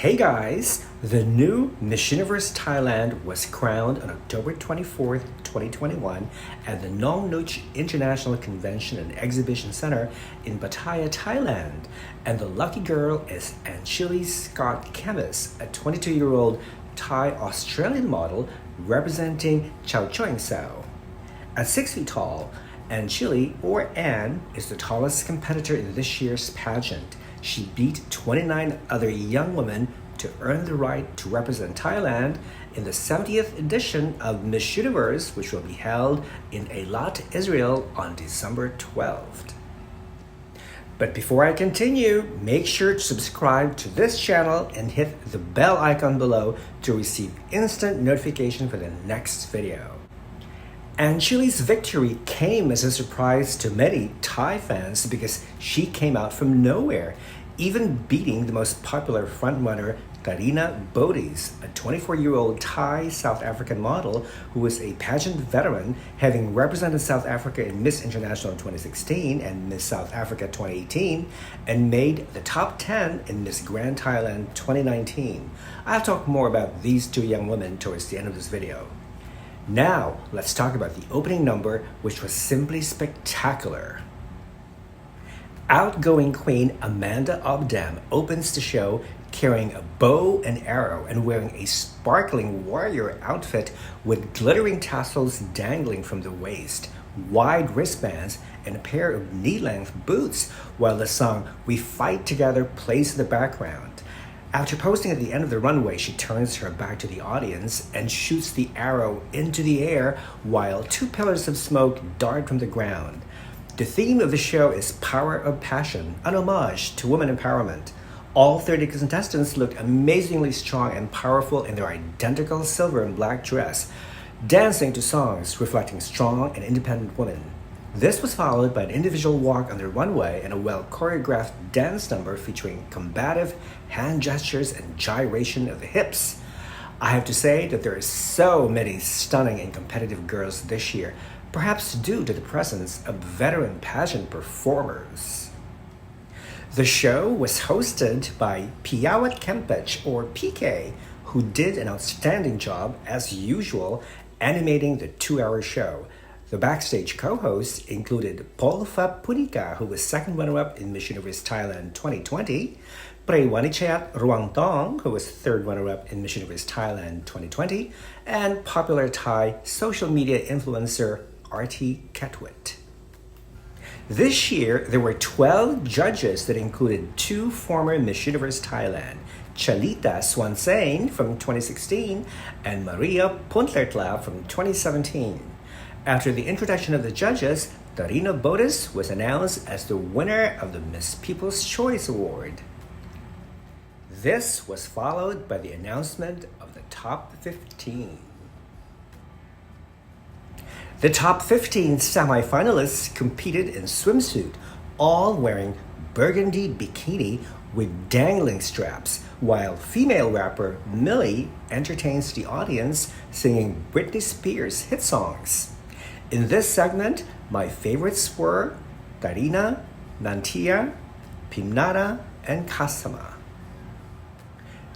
Hey guys! The new Miss Universe Thailand was crowned on October 24th, 2021 at the Nong Nooch International Convention and Exhibition Center in Pattaya, Thailand. And the lucky girl is Anchili Scott Kemmis, a 22-year-old Thai-Australian model representing Chow Choing Sao. At 6 feet tall, Anchili, or Anne, is the tallest competitor in this year's pageant. She beat 29 other young women to earn the right to represent Thailand in the 70th edition of Miss Universe, which will be held in Eilat, Israel on December 12th. But before I continue, make sure to subscribe to this channel and hit the bell icon below to receive instant notification for the next video. Anchili's victory came as a surprise to many Thai fans because she came out from nowhere, even beating the most popular frontrunner Karina Bodis, a 24-year-old Thai-South African model who is a pageant veteran, having represented South Africa in Miss International 2016 and Miss South Africa 2018, and made the top 10 in Miss Grand Thailand 2019. I'll talk more about these two young women towards the end of this video. Now, let's talk about the opening number, which was simply spectacular. Outgoing Queen Amanda Obdam opens the show carrying a bow and arrow and wearing a sparkling warrior outfit with glittering tassels dangling from the waist, wide wristbands, and a pair of knee-length boots, while the song "We Fight Together" plays in the background. After posting at the end of the runway, she turns her back to the audience and shoots the arrow into the air while two pillars of smoke dart from the ground. The theme of the show is Power of Passion, an homage to women empowerment. All 30 contestants looked amazingly strong and powerful in their identical silver and black dress, dancing to songs reflecting strong and independent women. This was followed by an individual walk on the runway and a well-choreographed dance number featuring combative hand gestures and gyration of the hips. I have to say that there are so many stunning and competitive girls this year, perhaps due to the presence of veteran pageant performers. The show was hosted by Piawat Kempech, or PK, who did an outstanding job, as usual, animating the 2-hour show. The backstage co-hosts included Polfa Punika, who was second runner-up in Miss Universe Thailand 2020, Prewanichayat Ruangtong, who was third runner-up in Miss Universe Thailand 2020, and popular Thai social media influencer Artie Ketwit. This year, there were 12 judges that included 2 former Miss Universe Thailand, Chalita Swansane from 2016 and Maria Puntlertla from 2017. After the introduction of the judges, Karina Bodis was announced as the winner of the Miss People's Choice Award. This was followed by the announcement of the top 15. The top 15 semi-finalists competed in swimsuit, all wearing burgundy bikini with dangling straps, while female rapper Millie entertains the audience singing Britney Spears' hit songs. In this segment, my favorites were Karina, Nantia, Pimnara, and Kasama.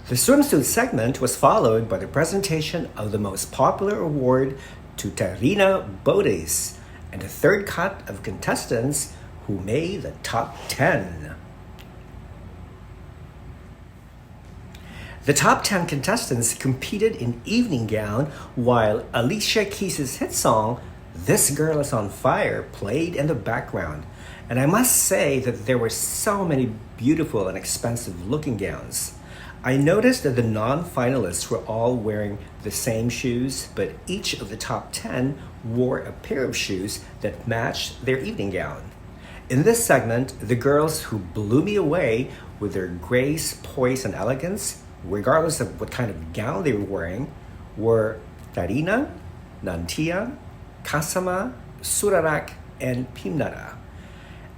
The swimsuit segment was followed by the presentation of the most popular award to Karina Bodis and a third cut of contestants who made the top 10. The top 10 contestants competed in evening gown, while Alicia Keys' hit song "This Girl Is on Fire" played in the background. And I must say that there were so many beautiful and expensive looking gowns. I noticed that the non-finalists were all wearing the same shoes, but each of the top 10 wore a pair of shoes that matched their evening gown. In this segment, the girls who blew me away with their grace, poise, and elegance, regardless of what kind of gown they were wearing, were Karina, Nantia, Kasama, Surarak, and Pimnara.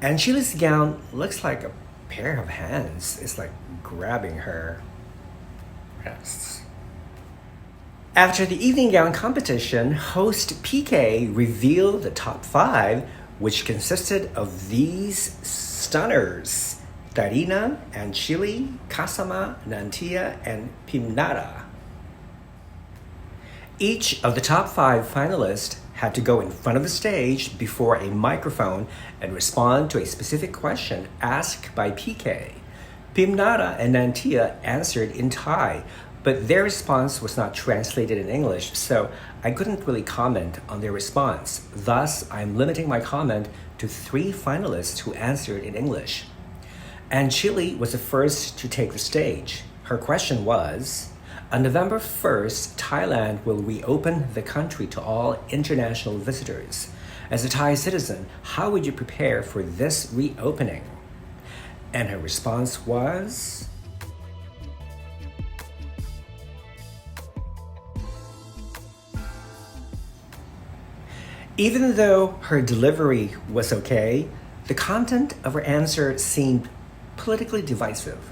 Anchili's gown looks like a pair of hands. It's like grabbing her breasts. After the evening gown competition, host PK revealed the top 5, which consisted of these stunners: Darina, Anchili, Kasama, Nantia, and Pimnara. Each of the top 5 finalists had to go in front of the stage before a microphone and respond to a specific question asked by PK. Pimnara and Nantia answered in Thai, but their response was not translated in English, so I couldn't really comment on their response. Thus, I'm limiting my comment to 3 finalists who answered in English. Anchili was the first to take the stage. Her question was, on November 1st, Thailand will reopen the country to all international visitors. As a Thai citizen, how would you prepare for this reopening? And her response was, even though her delivery was okay, the content of her answer seemed politically divisive.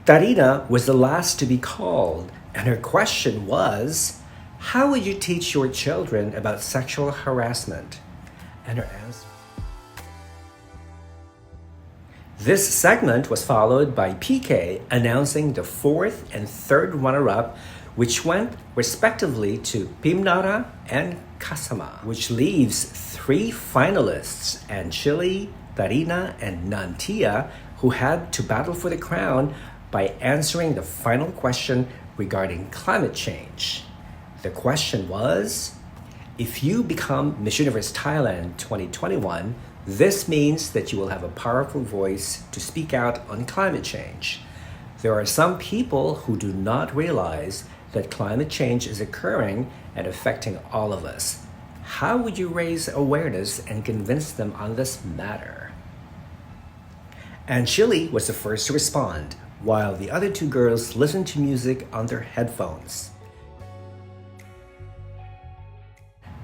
Darina was the last to be called, and her question was, how would you teach your children about sexual harassment? And her answer. This segment was followed by PK announcing the 4th and 3rd runner-up, which went respectively to Pimnara and Kasama, which leaves 3 finalists, Anchili, Darina, and Nantia, who had to battle for the crown by answering the final question regarding climate change. The question was, if you become Miss Universe Thailand 2021, this means that you will have a powerful voice to speak out on climate change. There are some people who do not realize that climate change is occurring and affecting all of us. How would you raise awareness and convince them on this matter? Anchili was the first to respond, while the other 2 girls listened to music on their headphones.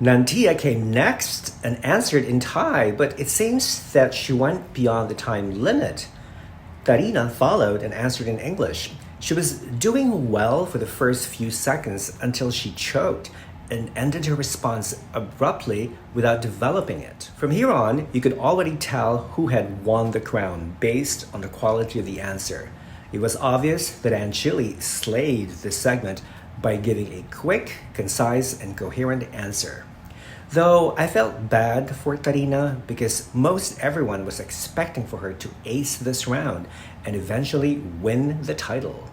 Nantia came next and answered in Thai, but it seems that she went beyond the time limit. Darina followed and answered in English. She was doing well for the first few seconds until she choked and ended her response abruptly without developing it. From here on, you could already tell who had won the crown based on the quality of the answer. It was obvious that Anchili slayed this segment by giving a quick, concise, and coherent answer. Though I felt bad for Darina because most everyone was expecting for her to ace this round and eventually win the title.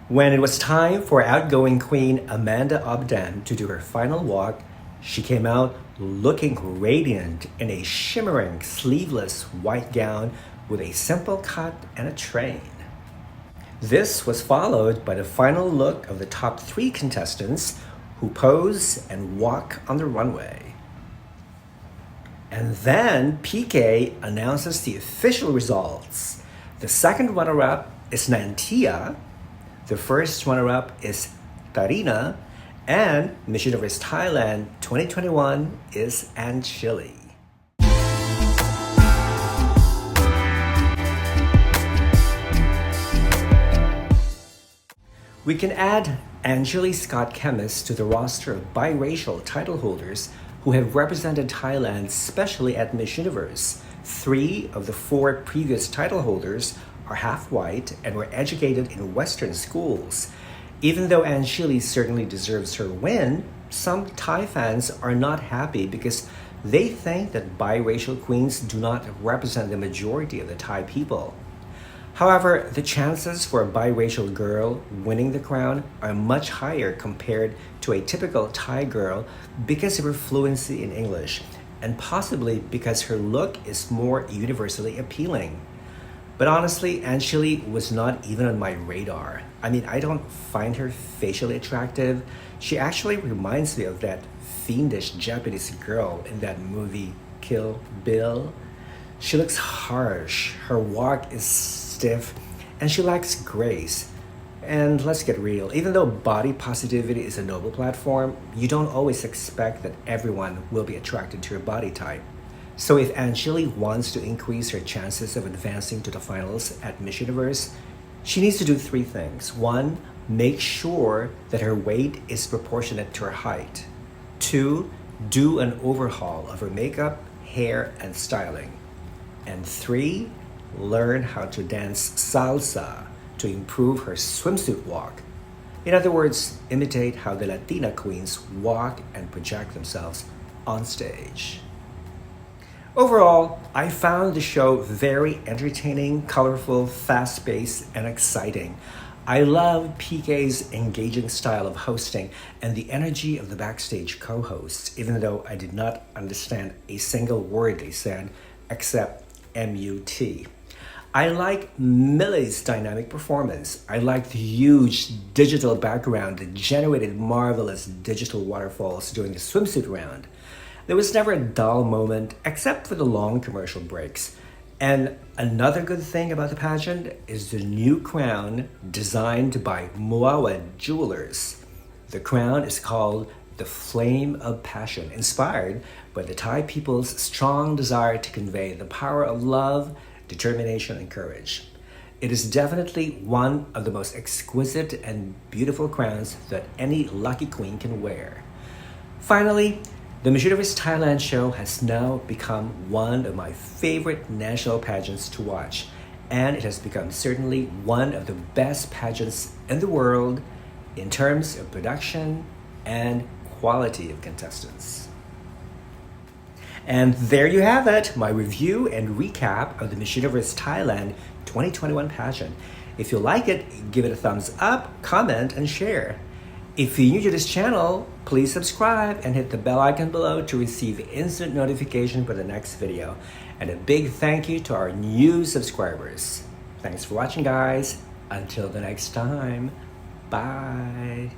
When it was time for outgoing queen Amanda Obdam to do her final walk, she came out looking radiant in a shimmering sleeveless white gown with a simple cut and a train. This was followed by the final look of the top 3 contestants who pose and walk on the runway. And then PK announces the official results. The second runner-up is Nantia, the first runner-up is Darina, and Miss Universe Thailand 2021 is Anchili. We can add Anjali Scott Chemist to the roster of biracial title holders who have represented Thailand specially at Miss Universe. 3 of the 4 previous title holders are half white and were educated in Western schools. Even though Anjali certainly deserves her win, some Thai fans are not happy because they think that biracial queens do not represent the majority of the Thai people. However, the chances for a biracial girl winning the crown are much higher compared to a typical Thai girl because of her fluency in English, and possibly because her look is more universally appealing. But honestly, Anchili was not even on my radar. I mean, I don't find her facially attractive. She actually reminds me of that fiendish Japanese girl in that movie Kill Bill. She looks harsh, her walk is stiff, and she lacks grace. And let's get real, even though body positivity is a noble platform, you don't always expect that everyone will be attracted to your body type. So if Anjali wants to increase her chances of advancing to the finals at Miss Universe, she needs to do 3 things. 1, make sure that her weight is proportionate to her height. 2, do an overhaul of her makeup, hair, and styling. And 3, learn how to dance salsa to improve her swimsuit walk. In other words, imitate how the Latina queens walk and project themselves on stage. Overall, I found the show very entertaining, colorful, fast-paced, and exciting. I love PK's engaging style of hosting and the energy of the backstage co-hosts, even though I did not understand a single word they said except MUT. I like Millie's dynamic performance. I like the huge digital background that generated marvelous digital waterfalls during the swimsuit round. There was never a dull moment except for the long commercial breaks. And another good thing about the pageant is the new crown designed by Muawa Jewelers. The crown is called the Flame of Passion, inspired by the Thai people's strong desire to convey the power of love, determination, and courage. It is definitely one of the most exquisite and beautiful crowns that any lucky queen can wear. Finally, the Miss Universe Thailand show has now become one of my favorite national pageants to watch, and it has become certainly one of the best pageants in the world in terms of production and quality of contestants. And there you have it, my review and recap of the Miss Universe Thailand 2021 pageant. If you like it, give it a thumbs up, comment, and share. If you're new to this channel, please subscribe and hit the bell icon below to receive instant notification for the next video. And a big thank you to our new subscribers. Thanks for watching, guys. Until the next time, bye.